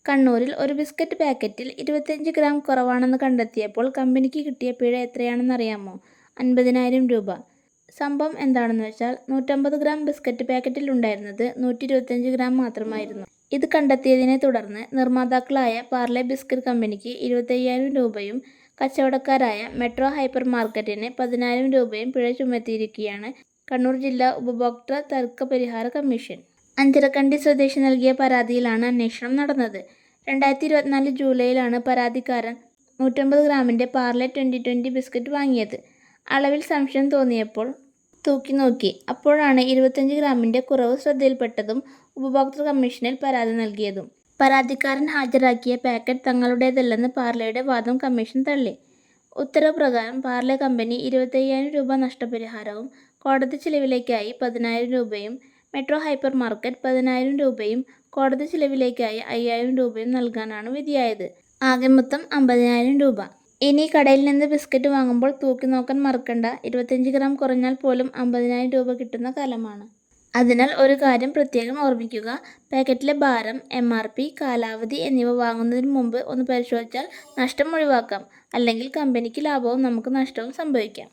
കണ്ണൂരിൽ ഒരു ബിസ്ക്കറ്റ് പാക്കറ്റിൽ 25 ഗ്രാം കുറവാണെന്ന് കണ്ടെത്തിയപ്പോൾ കമ്പനിക്ക് കിട്ടിയ പിഴ എത്രയാണെന്നറിയാമോ? 50,000 രൂപ. സംഭവം എന്താണെന്ന് വെച്ചാൽ 150 ഗ്രാം ബിസ്ക്കറ്റ് പാക്കറ്റിൽ ഉണ്ടായിരുന്നത് 125 ഗ്രാം മാത്രമായിരുന്നു. ഇത് കണ്ടെത്തിയതിനെ തുടർന്ന് നിർമ്മാതാക്കളായ പാർലെ ബിസ്ക്കറ്റ് കമ്പനിക്ക് 25,000 രൂപയും കച്ചവടക്കാരായ മെട്രോ ഹൈപ്പർ മാർക്കറ്റിന് 10,000 രൂപയും പിഴ ചുമത്തിയിരിക്കുകയാണ് കണ്ണൂർ ജില്ലാ ഉപഭോക്തൃ തർക്ക പരിഹാര കമ്മീഷൻ. അഞ്ചരക്കണ്ടി സ്വദേശി നൽകിയ പരാതിയിലാണ് അന്വേഷണം നടന്നത്. 2024 ജൂലൈയിലാണ് പരാതിക്കാരൻ 150 ഗ്രാമിൻ്റെ പാർലെ 2020 ബിസ്ക്കറ്റ് വാങ്ങിയത്. അളവിൽ സംശയം തോന്നിയപ്പോൾ തൂക്കി നോക്കി. അപ്പോഴാണ് 25 ഗ്രാമിൻ്റെ കുറവ് ശ്രദ്ധയിൽപ്പെട്ടതും ഉപഭോക്തൃ കമ്മീഷനിൽ പരാതി നൽകിയതും. പരാതിക്കാരൻ ഹാജരാക്കിയ പാക്കറ്റ് തങ്ങളുടേതല്ലെന്ന് പാർലെയുടെ വാദം കമ്മീഷൻ തള്ളി. ഉത്തരവ് പ്രകാരം പാർലെ കമ്പനി 25,000 രൂപ നഷ്ടപരിഹാരവും കോടതി ചിലവിലേക്കായി 10,000 രൂപയും മെട്രോ ഹൈപ്പർ മാർക്കറ്റ് 10,000 രൂപയും കോടതി ചിലവിലേക്കായി 5,000 രൂപയും നൽകാനാണ് വിധിയായത്. ആകെ മൊത്തം 50,000 രൂപ. ഇനി കടയിൽ നിന്ന് ബിസ്ക്കറ്റ് വാങ്ങുമ്പോൾ തൂക്കി നോക്കാൻ മറക്കണ്ട. 25 ഗ്രാം കുറഞ്ഞാൽ പോലും 50,000 രൂപ കിട്ടുന്ന കാലമാണ്. അതിനാൽ ഒരു കാര്യം പ്രത്യേകം ഓർമ്മിക്കുക. പാക്കറ്റിലെ ഭാരം, MRP, കാലാവധി എന്നിവ വാങ്ങുന്നതിന് മുമ്പ് ഒന്ന് പരിശോധിച്ചാൽ നഷ്ടം ഒഴിവാക്കാം. അല്ലെങ്കിൽ കമ്പനിക്ക് ലാഭവും നമുക്ക് നഷ്ടവും സംഭവിക്കാം.